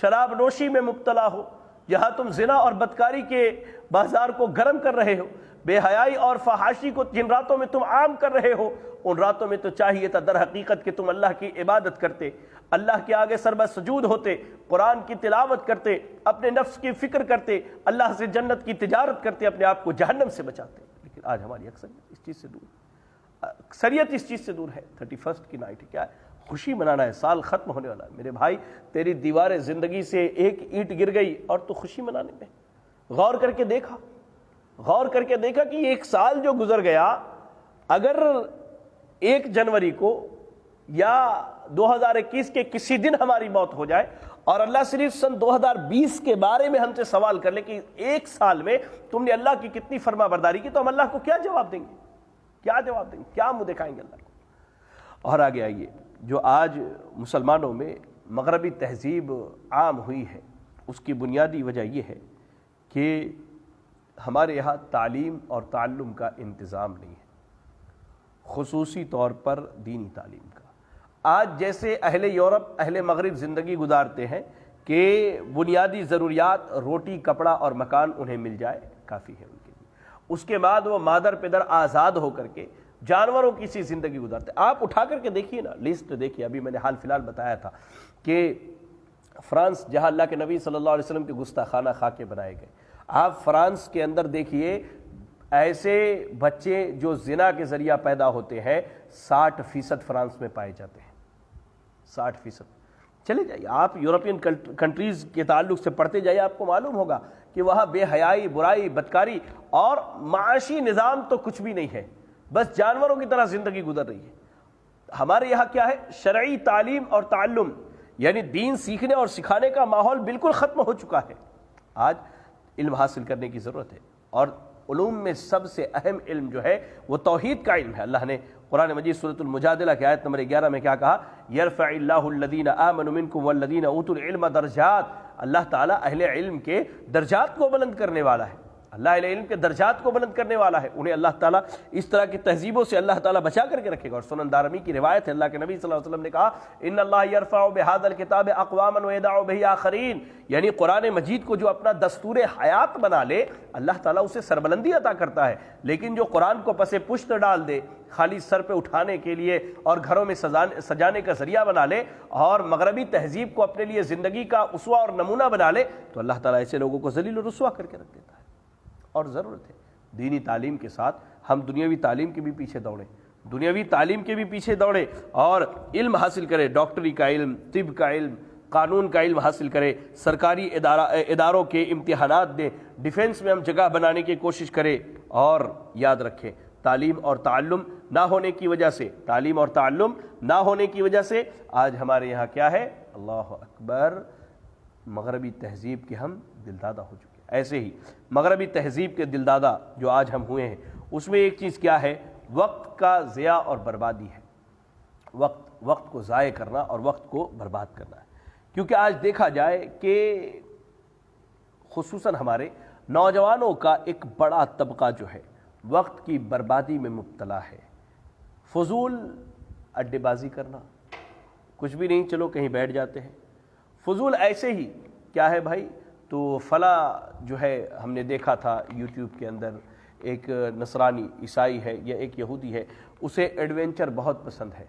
شراب نوشی میں مبتلا ہو، جہاں تم زنا اور بدکاری کے بازار کو گرم کر رہے ہو، بے حیائی اور فحاشی کو جن راتوں میں تم عام کر رہے ہو، ان راتوں میں تو چاہیے تھا در حقیقت کہ تم اللہ کی عبادت کرتے، اللہ کے آگے سربہ سجود ہوتے، قرآن کی تلاوت کرتے، اپنے نفس کی فکر کرتے، اللہ سے جنت کی تجارت کرتے، اپنے آپ کو جہنم سے بچاتے۔ لیکن آج ہماری اکثریت اس چیز سے دور، اکثریت اس چیز سے دور ہے۔ 31 کی نائٹ کیا ہے؟ خوشی منانا ہے، سال ختم ہونے والا ہے۔ میرے بھائی، تیری دیوار زندگی سے ایک اینٹ گر گئی اور تو خوشی منانے میں غور کر کے دیکھا کہ ایک سال جو گزر گیا، اگر 1 جنوری کو یا 2021 کے کسی دن ہماری موت ہو جائے اور اللہ صرف سن 2020 کے بارے میں ہم سے سوال کر لے کہ 1 سال میں تم نے اللہ کی کتنی فرما برداری کی، تو ہم اللہ کو کیا جواب دیں گے؟ کیا منہ دکھائیں گے اللہ کو؟ اور آگے آئیے، جو آج مسلمانوں میں مغربی تہذیب عام ہوئی ہے، اس کی بنیادی وجہ یہ ہے کہ ہمارے یہاں تعلیم اور تعلم کا انتظام نہیں ہے، خصوصی طور پر دینی تعلیم کا۔ آج جیسے اہل یورپ، اہل مغرب زندگی گزارتے ہیں کہ بنیادی ضروریات روٹی، کپڑا اور مکان انہیں مل جائے کافی ہے ان کے لیے، اس کے بعد وہ مادر پدر آزاد ہو کر کے جانوروں کی سی زندگی گزارتے ہیں۔ آپ اٹھا کر کے دیکھیے نا، لسٹ دیکھیے، ابھی میں نے حال فی الحال بتایا تھا کہ فرانس، جہاں اللہ کے نبی صلی اللہ علیہ وسلم کے گستاخانہ خاکے بنائے گئے، آپ فرانس کے اندر دیکھیے ایسے بچے جو زنا کے ذریعہ پیدا ہوتے ہیں 60% فرانس میں پائے جاتے ہیں، 60%۔ چلے جائیے آپ یورپین کنٹریز کے تعلق سے پڑھتے جائیے، آپ کو معلوم ہوگا کہ وہاں بے حیائی، برائی، بدکاری اور معاشی نظام تو کچھ بھی نہیں ہے، بس جانوروں کی طرح زندگی گزر رہی ہے۔ ہمارے یہاں کیا ہے؟ شرعی تعلیم اور تعلم، یعنی دین سیکھنے اور سکھانے کا ماحول بالکل ختم ہو چکا ہے۔ آج علم حاصل کرنے کی ضرورت ہے، اور علوم میں سب سے اہم علم جو ہے وہ توحید کا علم ہے۔ اللہ نے قرآن مجید سورۃ المجادلہ کی آیت نمبر 11 میں کیا کہا؟ یرفع اللہ الذین آمنوا منکم والذین اوتوا العلم درجات، اللہ تعالیٰ اہل علم کے درجات کو بلند کرنے والا ہے، اللہ اہل علم کے درجات کو بلند کرنے والا ہے، انہیں اللہ تعالیٰ اس طرح کی تہذیبوں سے اللہ تعالیٰ بچا کر کے رکھے گا۔ اور سنن دارمی کی روایت ہے، اللہ کے نبی صلی اللہ علیہ وسلم نے کہا ان اللہ یرفع بہذا الکتاب اقواما ویدع بہ آخرین، یعنی قرآن مجید کو جو اپنا دستور حیات بنا لے اللہ تعالیٰ اسے سربلندی عطا کرتا ہے، لیکن جو قرآن کو پس پشت ڈال دے، خالی سر پہ اٹھانے کے لیے اور گھروں میں سجانے کا ذریعہ بنا لے اور مغربی تہذیب کو اپنے لیے زندگی کا اسوہ اور نمونہ بنا لے، تو اللہ تعالیٰ ایسے لوگوں کو ذلیل و رسوا کر کے رکھ دیتا ہے۔ اور ضرورت ہے دینی تعلیم کے ساتھ ہم دنیاوی تعلیم کے بھی پیچھے دوڑیں، دنیاوی تعلیم کے بھی پیچھے دوڑیں اور علم حاصل کریں، ڈاکٹری کا علم، طب کا علم، قانون کا علم حاصل کریں، سرکاری اداروں کے امتحانات دیں، ڈیفنس میں ہم جگہ بنانے کی کوشش کریں۔ اور یاد رکھیں تعلیم اور تعلم نہ ہونے کی وجہ سے، تعلیم اور تعلم نہ ہونے کی وجہ سے آج ہمارے یہاں کیا ہے؟ اللہ اکبر، مغربی تہذیب کے ہم دلدادہ ہو چکے ہیں۔ ایسے ہی مغربی تہذیب کے دلدادہ جو آج ہم ہوئے ہیں، اس میں ایک چیز کیا ہے؟ وقت کا ضیاع اور بربادی ہے، وقت کو ضائع کرنا اور وقت کو برباد کرنا ہے۔ کیونکہ آج دیکھا جائے کہ خصوصاً ہمارے نوجوانوں کا ایک بڑا طبقہ جو ہے وقت کی بربادی میں مبتلا ہے، فضول اڈے بازی کرنا، کچھ بھی نہیں چلو کہیں بیٹھ جاتے ہیں، فضول ایسے ہی کیا ہے بھائی؟ تو فلاں جو ہے ہم نے دیکھا تھا یوٹیوب کے اندر ایک نصرانی عیسائی ہے یا ایک یہودی ہے، اسے ایڈونچر بہت پسند ہے،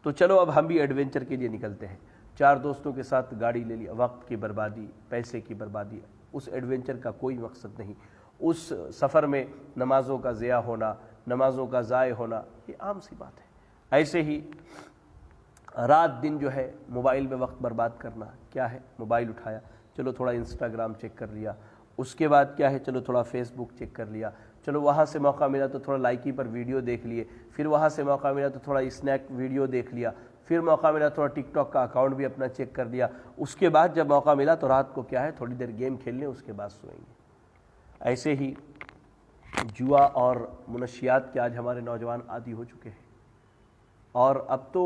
تو چلو اب ہم بھی ایڈونچر کے لیے نکلتے ہیں، 4 دوستوں کے ساتھ گاڑی لے لیا، وقت کی بربادی، پیسے کی بربادی، اس ایڈونچر کا کوئی مقصد نہیں، اس سفر میں نمازوں کا ضیاع ہونا، نمازوں کا ضائع ہونا، یہ عام سی بات ہے۔ ایسے ہی رات دن جو ہے موبائل میں وقت برباد کرنا، کیا ہے؟ موبائل اٹھایا، چلو تھوڑا انسٹاگرام چیک کر لیا، اس کے بعد کیا ہے؟ چلو تھوڑا فیس بک چیک کر لیا، چلو وہاں سے موقع ملا تو تھوڑا لائکی پر ویڈیو دیکھ لیے، پھر وہاں سے موقع ملا تو تھوڑا اسنیک ویڈیو دیکھ لیا، پھر موقع ملا تھوڑا ٹک ٹاک کا اکاؤنٹ بھی اپنا چیک کر لیا، اس کے بعد جب موقع ملا تو رات کو کیا ہے؟ تھوڑی دیر گیم کھیل لیں، اس کے بعد سوئیں گے۔ ایسے ہی جوا اور منشیات کے آج ہمارے نوجوان عادی ہو چکے ہیں، اور اب تو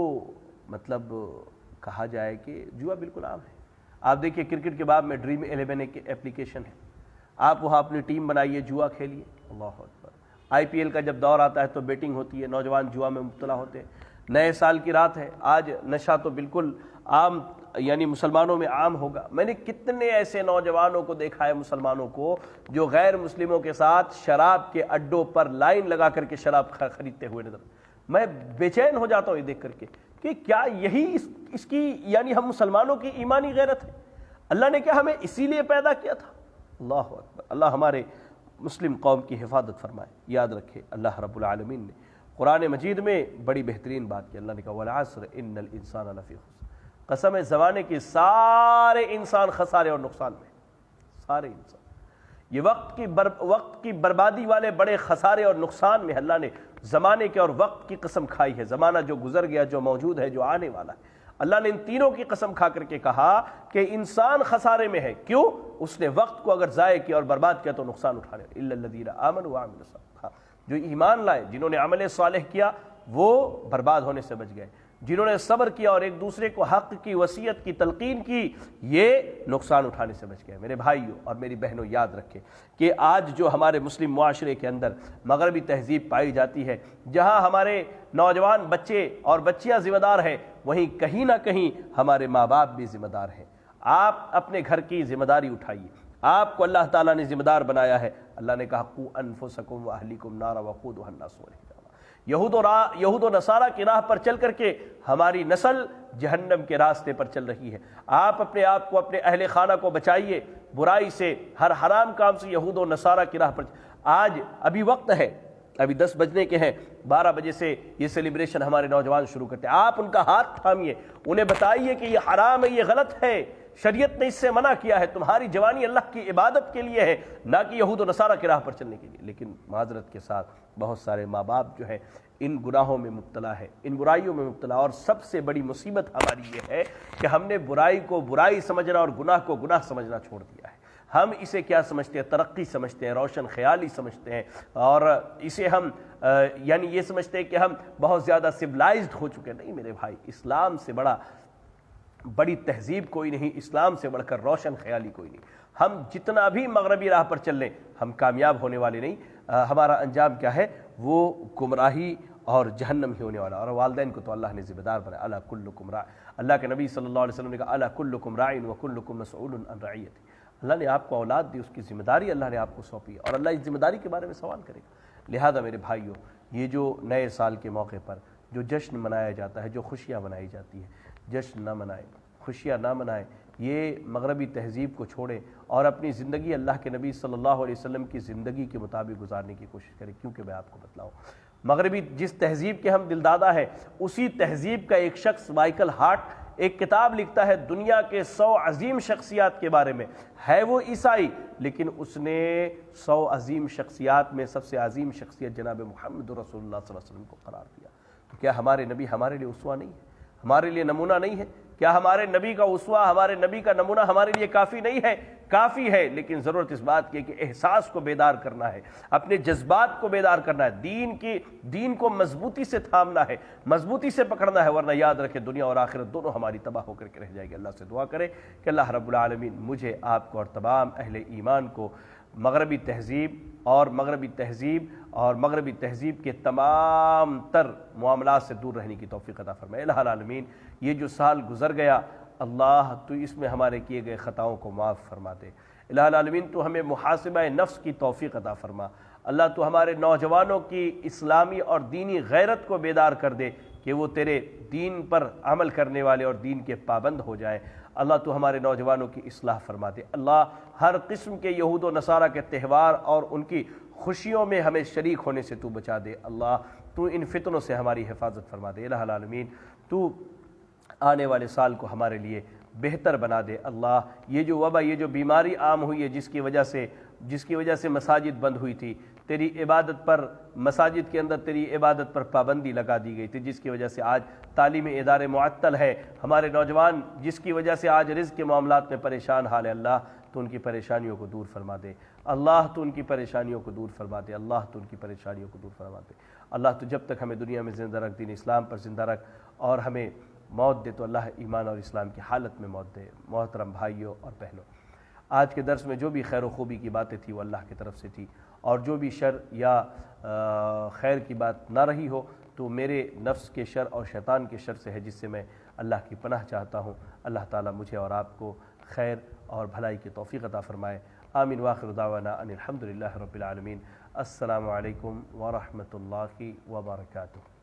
مطلب کہا جائے کہ جوا بالکل عام ہے۔ آپ دیکھیے کرکٹ کے بعد میں ڈریم 11 ایک ایپلیکیشن ہے، آپ وہاں اپنی ٹیم بنائیے، جوا کھیلیے، اللہ اکبر۔ IPL کا جب دور آتا ہے تو بیٹنگ ہوتی ہے، نوجوان جوا میں مبتلا ہوتے ہیں، نئے سال کی رات ہے، آج نشہ تو بالکل عام، یعنی مسلمانوں میں عام ہوگا۔ میں نے کتنے ایسے نوجوانوں کو دیکھا ہے مسلمانوں کو جو غیر مسلموں کے ساتھ شراب کے اڈوں پر لائن لگا کر کے شراب خریدتے ہوئے نظر، میں بے چین ہو جاتا ہوں یہ دیکھ کر کے کہ کیا یہی اس کی یعنی ہم مسلمانوں کی ایمانی غیرت ہے؟ اللہ نے کیا ہمیں اسی لیے پیدا کیا تھا؟ اللہ اکبر۔ اللہ ہمارے مسلم قوم کی حفاظت فرمائے۔ یاد رکھے اللہ رب العالمین نے قرآن مجید میں بڑی بہترین بات کی، اللہ نے کہا وَالْعَصْرِ إِنَّ الْإِنسَانَ لَفِي خُسْرٍ، قسم ہے زمانے کی سارے انسان خسارے اور نقصان میں، سارے انسان۔ یہ وقت کی بربادی والے بڑے خسارے اور نقصان میں اللہ نے زمانے کے اور وقت کی قسم کھائی ہے، زمانہ جو گزر گیا، جو موجود ہے، جو آنے والا ہے، اللہ نے ان تینوں کی قسم کھا کر کے کہا کہ انسان خسارے میں ہے۔ کیوں؟ اس نے وقت کو اگر ضائع کیا اور برباد کیا تو نقصان اٹھانے، الا الذین آمنوا وعملوا الصالحات، جو ایمان لائے، جنہوں نے عمل صالح کیا، وہ برباد ہونے سے بچ گئے، جنہوں نے صبر کیا اور ایک دوسرے کو حق کی وصیت کی تلقین کی، یہ نقصان اٹھانے سے بچ گئے۔ میرے بھائیوں اور میری بہنوں، یاد رکھیں کہ آج جو ہمارے مسلم معاشرے کے اندر مغربی تہذیب پائی جاتی ہے، جہاں ہمارے نوجوان بچے اور بچیاں ذمہ دار ہیں، وہیں کہیں نہ کہیں ہمارے ماں باپ بھی ذمہ دار ہیں۔ آپ اپنے گھر کی ذمہ داری اٹھائیے، آپ کو اللہ تعالیٰ نے ذمہ دار بنایا ہے۔ اللہ نے کہا قوا انفسکم واہلیکم نارا وقودھا الناس والحجارہ، یہود و نصارہ کی راہ پر چل کر کے ہماری نسل جہنم کے راستے پر چل رہی ہے۔ آپ اپنے آپ کو، اپنے اہل خانہ کو بچائیے برائی سے، ہر حرام کام سے، یہود و نصارہ کی راہ پر۔ آج ابھی وقت ہے، ابھی 10 بجنے کے ہیں، 12 بجے سے یہ سیلیبریشن ہمارے نوجوان شروع کرتے ہیں۔ آپ ان کا ہاتھ تھامیے، انہیں بتائیے کہ یہ حرام ہے، یہ غلط ہے، شریعت نے اس سے منع کیا ہے، تمہاری جوانی اللہ کی عبادت کے لیے ہے، نہ کہ یہود و نصارہ کی راہ پر چلنے کے لیے۔ لیکن معذرت کے ساتھ بہت سارے ماں باپ جو ہے ان گناہوں میں مبتلا ہے، ان برائیوں میں مبتلا، اور سب سے بڑی مصیبت ہماری یہ ہے کہ ہم نے برائی کو برائی سمجھنا اور گناہ کو گناہ سمجھنا چھوڑ دیا ہے۔ ہم اسے کیا سمجھتے ہیں؟ ترقی سمجھتے ہیں، روشن خیالی سمجھتے ہیں، اور اسے ہم یعنی یہ سمجھتے ہیں کہ ہم بہت زیادہ سویلائزڈ ہو چکے ہیں۔ نہیں میرے بھائی، اسلام سے بڑی تہذیب کوئی نہیں، اسلام سے بڑھ کر روشن خیالی کوئی نہیں۔ ہم جتنا بھی مغربی راہ پر چل لیں، ہم کامیاب ہونے والے نہیں۔ ہمارا انجام کیا ہے؟ وہ گمراہی اور جہنم ہی ہونے والا۔ اور والدین کو تو اللہ نے ذمہ دار بنایا، الا کلکم راع۔ اللہ کے نبی صلی اللہ علیہ وسلم نے کہا الا کلکم راع وکلکم مسئول عن رعیتہ۔ اللہ نے آپ کو اولاد دی، اس کی ذمہ داری اللہ نے آپ کو سونپی ہے، اور اللہ اس ذمہ داری کے بارے میں سوال کرے گا۔ لہذا میرے بھائیوں، یہ جو نئے سال کے موقع پر جو جشن منایا جاتا ہے، جو خوشیاں منائی جاتی ہیں، جشن نہ منائیں، خوشیاں نہ منائیں، یہ مغربی تہذیب کو چھوڑیں اور اپنی زندگی اللہ کے نبی صلی اللہ علیہ وسلم کی زندگی کے مطابق گزارنے کی کوشش کریں۔ کیونکہ میں آپ کو بتلاؤں، مغربی جس تہذیب کے ہم دلدادہ ہیں، اسی تہذیب کا ایک شخص مائیکل ہارٹ ایک کتاب لکھتا ہے دنیا کے 100 عظیم شخصیات کے بارے میں۔ ہے وہ عیسائی، لیکن اس نے 100 عظیم شخصیات میں سب سے عظیم شخصیت جناب محمد رسول اللہ صلی اللہ علیہ وسلم کو قرار دیا۔ تو کیا ہمارے نبی ہمارے لیے اسوہ نہیں ہے؟ ہمارے لیے نمونہ نہیں ہے؟ کیا ہمارے نبی کا اسوہ، ہمارے نبی کا نمونہ ہمارے لیے کافی نہیں ہے؟ کافی ہے، لیکن ضرورت اس بات کی کہ احساس کو بیدار کرنا ہے، اپنے جذبات کو بیدار کرنا ہے، دین کو مضبوطی سے تھامنا ہے، مضبوطی سے پکڑنا ہے، ورنہ یاد رکھے دنیا اور آخرت دونوں ہماری تباہ ہو کر کے رہ جائے گی۔ اللہ سے دعا کرے کہ اللہ رب العالمین مجھے، آپ کو اور تمام اہل ایمان کو مغربی تہذیب کے تمام تر معاملات سے دور رہنے کی توفیق عطا فرمائے۔ الہ العالمین، یہ جو سال گزر گیا، اللہ تو اس میں ہمارے کیے گئے خطاؤں کو معاف فرما دے۔ الہ العالمین، تو ہمیں محاسبہ نفس کی توفیق عطا فرما۔ اللہ تو ہمارے نوجوانوں کی اسلامی اور دینی غیرت کو بیدار کر دے کہ وہ تیرے دین پر عمل کرنے والے اور دین کے پابند ہو جائیں۔ اللہ تو ہمارے نوجوانوں کی اصلاح فرما دے۔ اللہ ہر قسم کے یہود و نصارہ کے تہوار اور ان کی خوشیوں میں ہمیں شریک ہونے سے تو بچا دے۔ اللہ تو ان فتنوں سے ہماری حفاظت فرما دے۔ الہ العالمین، تو آنے والے سال کو ہمارے لیے بہتر بنا دے۔ اللہ یہ جو وبا، یہ جو بیماری عام ہوئی ہے، جس کی وجہ سے مساجد بند ہوئی تھی، تیری عبادت پر، مساجد کے اندر تیری عبادت پر پابندی لگا دی گئی تھی، جس کی وجہ سے آج تعلیمی ادارے معطل ہے، ہمارے نوجوان جس کی وجہ سے آج رزق کے معاملات میں پریشان حال ہے، اللہ تو ان کی پریشانیوں کو دور فرما دے۔ اللہ تو ان کی پریشانیوں کو دور فرما دے۔ اللہ تو ان کی پریشانیوں کو دور فرما دے۔ اللہ تو جب تک ہمیں دنیا میں زندہ رکھ، دین اسلام پر زندہ رکھ، اور ہمیں موت دے تو اللہ ایمان اور اسلام کی حالت میں موت دے۔ محترم بھائیوں اور بہنوں، آج کے درس میں جو بھی خیر و خوبی کی باتیں تھی وہ اللہ کی طرف سے تھی، اور جو بھی شر یا خیر کی بات نہ رہی ہو تو میرے نفس کے شر اور شیطان کے شر سے ہے، جس سے میں اللہ کی پناہ چاہتا ہوں۔ اللہ تعالیٰ مجھے اور آپ کو خیر اور بھلائی کی توفیق عطا فرمائے۔ آمین واخر دعوانا ان الحمدللہ رب العالمین۔ السلام علیکم ورحمۃ اللہ وبرکاتہ۔